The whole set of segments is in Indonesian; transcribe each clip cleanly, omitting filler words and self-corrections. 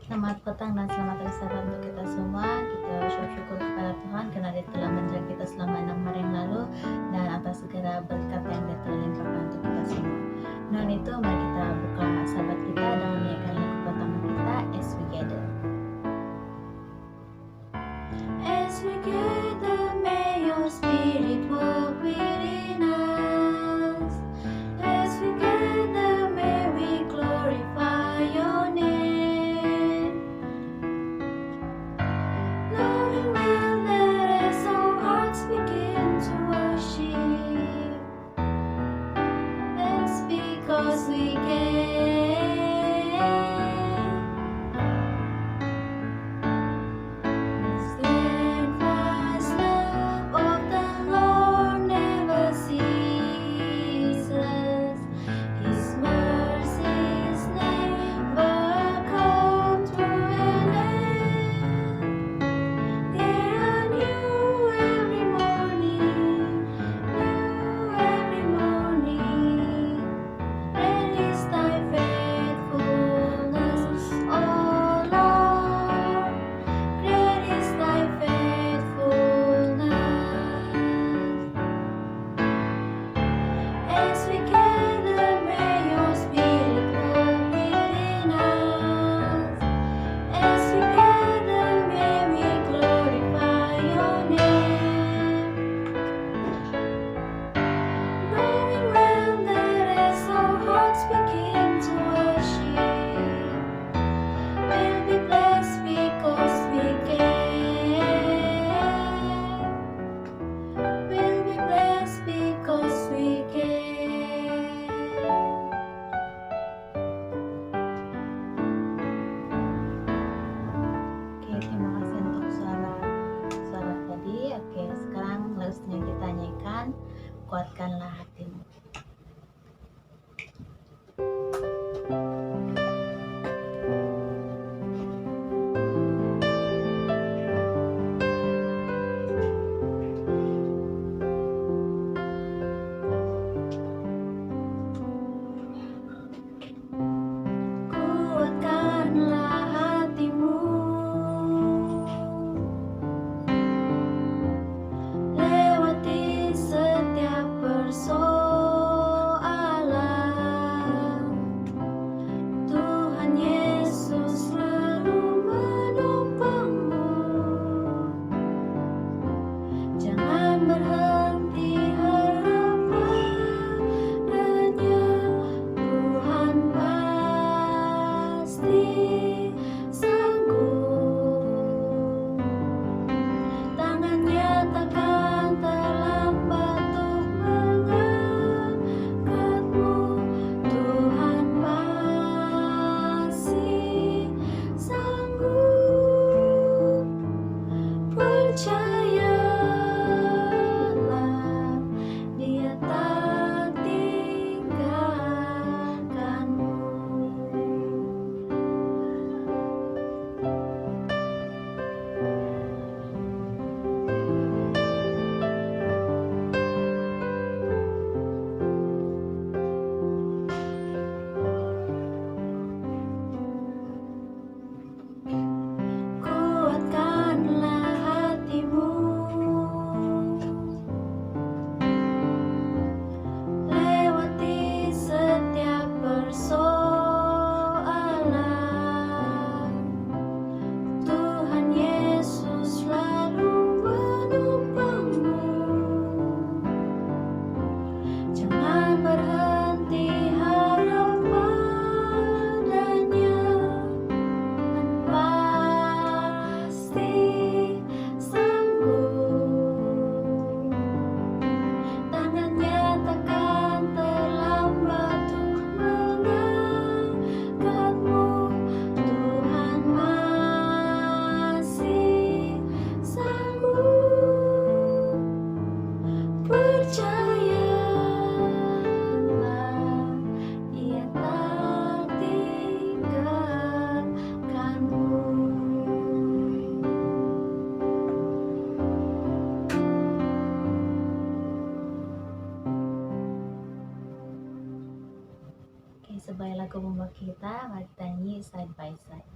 Selamat petang dan selamat hari Sabat untuk kita semua. Kita bersyukur kepada Tuhan karena Dia telah menjaga kita selama 6 hari yang lalu dan atas segala berkat yang Dia telah limpahkan untuk kita semua. Dengan itu mari kita buka sahabat kita dan menyanyikan lagu pertama kita, As We Gather. As we gather, may your spirit work within us. As we gather, may we glorify your name. Knowing well that as our hearts begin to worship, that's because we can. Steadfast love of the Lord never ceases. His mercies never come to an end. They are new every morning, and is thy faithfulness, O Lord. Great is thy faithfulness. As we gather, may your spirit work within us. As we gather, may we glorify your name. Knowing well that as our hearts begin to worship, we'll be blessed because we can. We'll be blessed because we can. Oke, terima kasih untuk suara tadi. Oke, sekarang lagu selanjutnya kita nyanyikan Kuatkanlah Hatimu. Kuatkanlah hatimu, lewati setiap persoalan. Tuhan Yesus selalu menopangmu. Jangan berhenti harap padanya. Tuhan pasti sanggup. Tangannya takkan terlambat untuk mengangkatmu. Tuhan pasti sanggup. Percayalah, Dia tak tinggalkanmu. Kuatkanlah hatimu, lewati setiap persoalan. Tuhan Yesus selalu menopangmu. Jangan berhenti harap padanya. Pasti sanggup. Tangannya takkan terlambat untuk mengangkatmu. Tuhan masih sanggup. Percayalah, Dia tak tinggalkanmu. Oke, sebagai lagu pembawa kita, mari kita nyanyi Side by Side.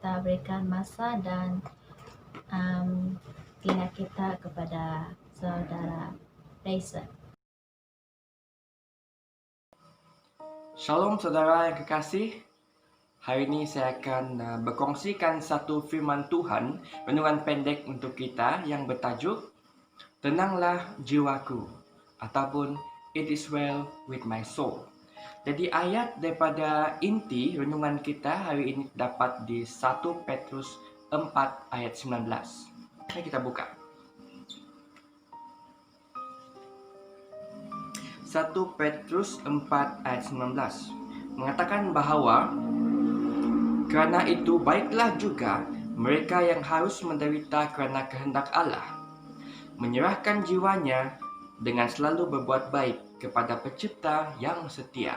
kita berikan masa dan telinga kita kepada saudara Reza. Shalom saudara yang kekasih. Hari ini saya akan berkongsikan satu firman Tuhan, renungan pendek untuk kita yang bertajuk Tenanglah Jiwaku ataupun It is Well with My Soul. Jadi ayat daripada inti renungan kita hari ini dapat di 1 Petrus 4 ayat 19. Mari kita buka. 1 Petrus 4 ayat 19 mengatakan bahwa karena itu baiklah juga mereka yang harus menderita karena kehendak Allah, menyerahkan jiwanya dengan selalu berbuat baik kepada Pencipta yang setia.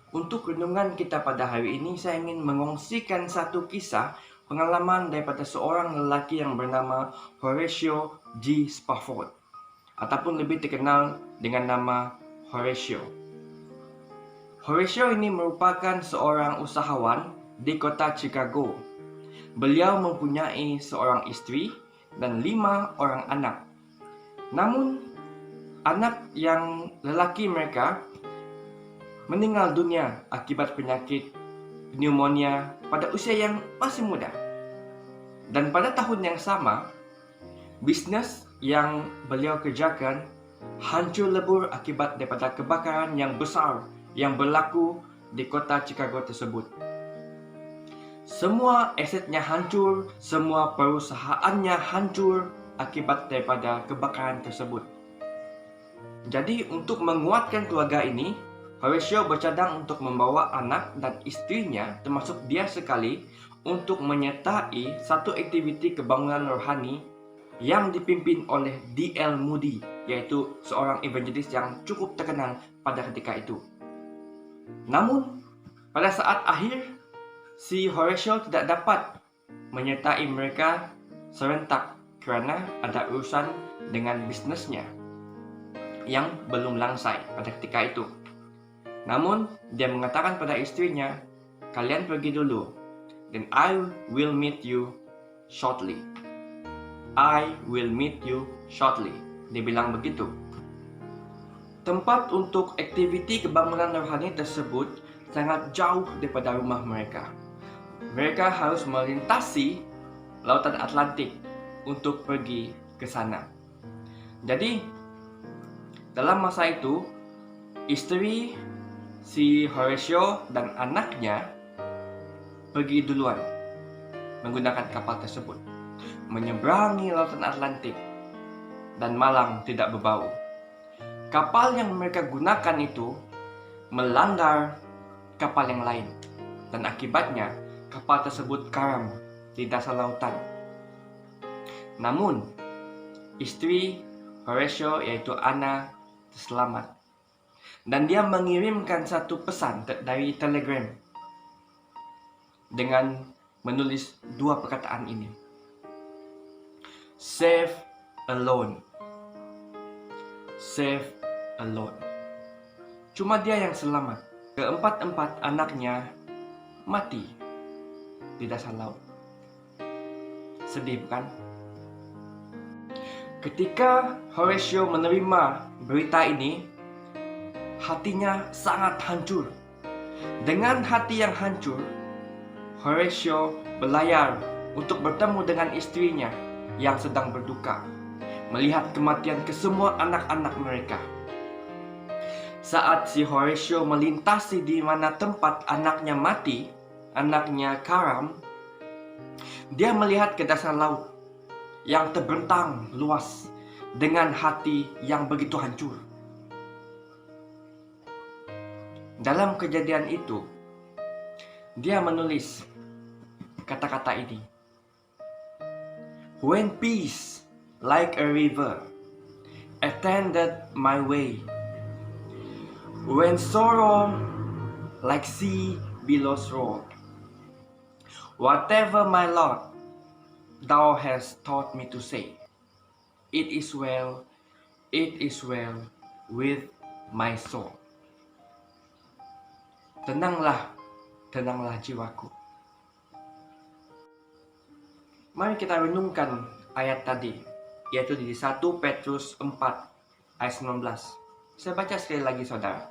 Untuk renungan kita pada hari ini, saya ingin mengongsikan satu kisah pengalaman daripada seorang lelaki yang bernama Horatio G. Spafford, ataupun lebih terkenal dengan nama Horatio. Horatio ini merupakan seorang usahawan di kota Chicago. Beliau mempunyai seorang istri dan 5 orang anak. Namun, anak yang lelaki mereka meninggal dunia akibat penyakit pneumonia pada usia yang masih muda. Dan pada tahun yang sama, bisnes yang beliau kerjakan hancur lebur akibat daripada kebakaran yang besar yang berlaku di kota Chicago tersebut. Semua asetnya hancur, semua perusahaannya hancur akibat daripada kebakaran tersebut. Jadi untuk menguatkan keluarga ini, Horatio bercadang untuk membawa anak dan istrinya, termasuk dia sekali, untuk menyertai satu aktiviti kebangunan rohani yang dipimpin oleh D.L. Moody, yaitu seorang evangelis yang cukup terkenal pada ketika itu. Namun, pada saat akhir, si Horatio tidak dapat menyertai mereka serentak karena ada urusan dengan bisnisnya yang belum langsai pada ketika itu. Namun, dia mengatakan pada istrinya, kalian pergi dulu, then I will meet you shortly. I will meet you shortly. Dia bilang begitu. Tempat untuk aktiviti kebangunan rohani tersebut sangat jauh daripada rumah mereka. Mereka harus melintasi lautan Atlantik untuk pergi ke sana. Jadi, dalam masa itu, istri si Horatio dan anaknya pergi duluan menggunakan kapal tersebut, menyeberangi lautan Atlantik, dan malang tidak berbau. Kapal yang mereka gunakan itu melanggar kapal yang lain, dan akibatnya kapal tersebut karam di dasar lautan. Namun, istri Horatio yaitu Anna selamat. Dan dia mengirimkan satu pesan dari telegram dengan menulis 2 perkataan ini. Save alone. Save alone. Cuma dia yang selamat. Keempat-empat anaknya mati di dasar laut. Sedih bukan? Ketika Horatio menerima berita ini, hatinya sangat hancur. Dengan hati yang hancur, Horatio berlayar untuk bertemu dengan istrinya yang sedang berduka, melihat kematian kesemua anak-anak mereka. Saat si Horatio melintasi di mana tempat anaknya mati, anaknya karam, dia melihat ke dasar laut yang terbentang luas dengan hati yang begitu hancur. Dalam kejadian itu, dia menulis kata-kata ini. When peace like a river attended my way, when sorrow like sea billows roll, whatever my Lord thou hast taught me to say, it is well with my soul. Tenanglah tenanglah jiwaku. Mari kita renungkan ayat tadi, yaitu di 1 Petrus 4 ayat 19. Saya baca sekali lagi saudara.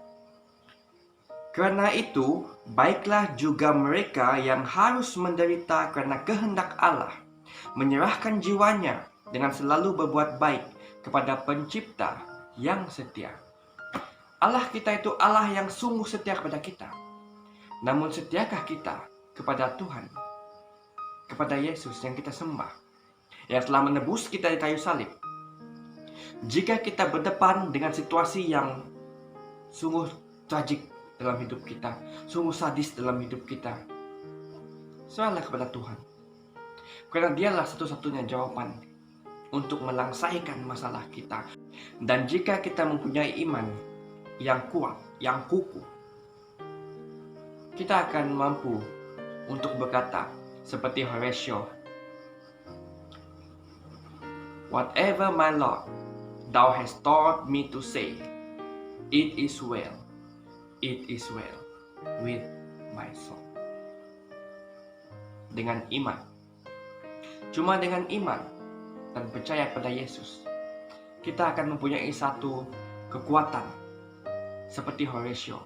Karena itu, baiklah juga mereka yang harus menderita karena kehendak Allah, menyerahkan jiwanya dengan selalu berbuat baik kepada Pencipta yang setia. Allah kita itu Allah yang sungguh setia kepada kita. Namun setiakah kita kepada Tuhan, kepada Yesus yang kita sembah, yang telah menebus kita di kayu salib? Jika kita berdepan dengan situasi yang sungguh tragik dalam hidup kita, sungguh sadis dalam hidup kita, serahlah kepada Tuhan. Karena dialah satu-satunya jawaban untuk melangsaikan masalah kita. Dan jika kita mempunyai iman yang kuat, yang kukuh, kita akan mampu untuk berkata seperti Horatio, "Whatever my Lord, thou hast taught me to say, it is well with my soul." Dengan iman, cuma dengan iman dan percaya pada Yesus, kita akan mempunyai satu kekuatan seperti Horatio.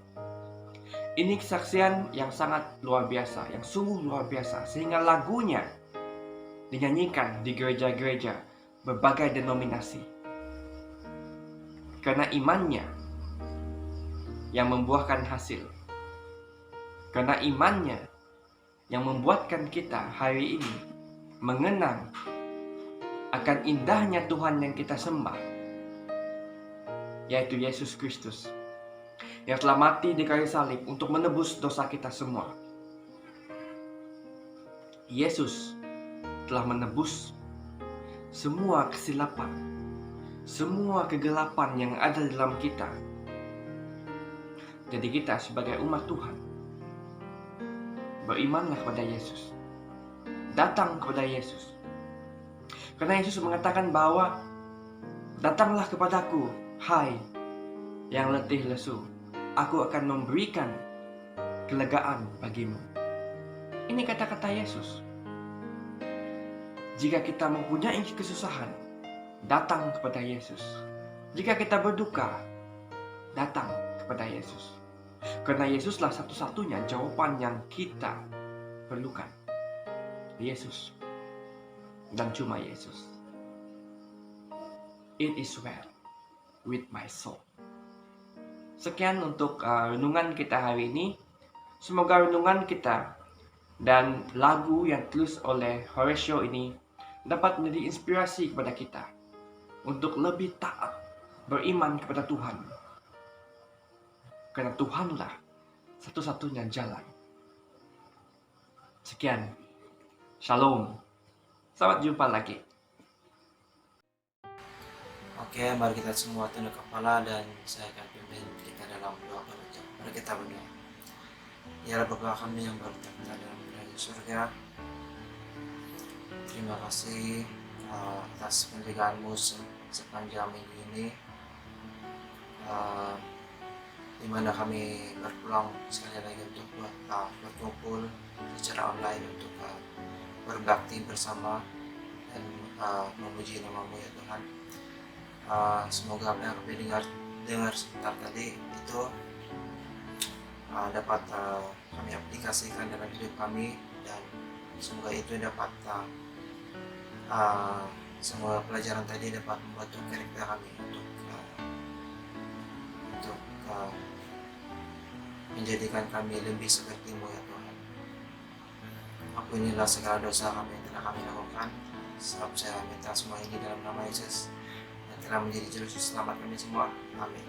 Ini kesaksian yang sangat luar biasa, yang sungguh luar biasa, sehingga lagunya dinyanyikan di gereja-gereja berbagai denominasi. Karena imannya yang membuahkan hasil. Karena imannya yang membuatkan kita hari ini mengenang akan indahnya Tuhan yang kita sembah, yaitu Yesus Kristus, yang telah mati di kayu salib untuk menebus dosa kita semua. Yesus telah menebus semua kesilapan, semua kegelapan yang ada dalam kita. Jadi kita sebagai umat Tuhan, berimanlah kepada Yesus. Datang kepada Yesus. Karena Yesus mengatakan bahwa datanglah kepadaku, hai yang letih lesu, aku akan memberikan kelegaan bagimu. Ini kata-kata Yesus. Jika kita mempunyai kesusahan, datang kepada Yesus. Jika kita berduka, datang kepada Yesus. Karena Yesuslah satu-satunya jawaban yang kita perlukan. Yesus. Dan cuma Yesus. It is well with my soul. Sekian untuk renungan kita hari ini. Semoga renungan kita dan lagu yang ditulis oleh Horatio ini dapat menjadi inspirasi kepada kita untuk lebih taat, beriman kepada Tuhan. Karena Tuhanlah satu-satunya jalan. Sekian. Shalom. Sampai jumpa lagi. Oke, mari kita semua tunduk kepala dan saya akan pimpin kita dalam doa penutup. Mari kita berdoa. Ya Bapa kami yang berada dalam kerajaan surga, terima kasih atas penjagaanmu sepanjang minggu ini, di mana kami berpulang sekali lagi untuk berkumpul secara online untuk berbakti bersama dan memuji nama-Mu ya Tuhan. Semoga apa yang kami dengar sebentar tadi itu dapat kami aplikasikan dalam hidup kami, dan semoga itu dapat semua pelajaran tadi dapat membantu karakter kami untuk menjadikan kami lebih seperti-Mu ya Tuhan. Ampunilah segala dosa kami yang telah kami lakukan, sebab saya minta semua ini dalam nama Yesus yang telah menjadi juru selamat kami semua. Amin.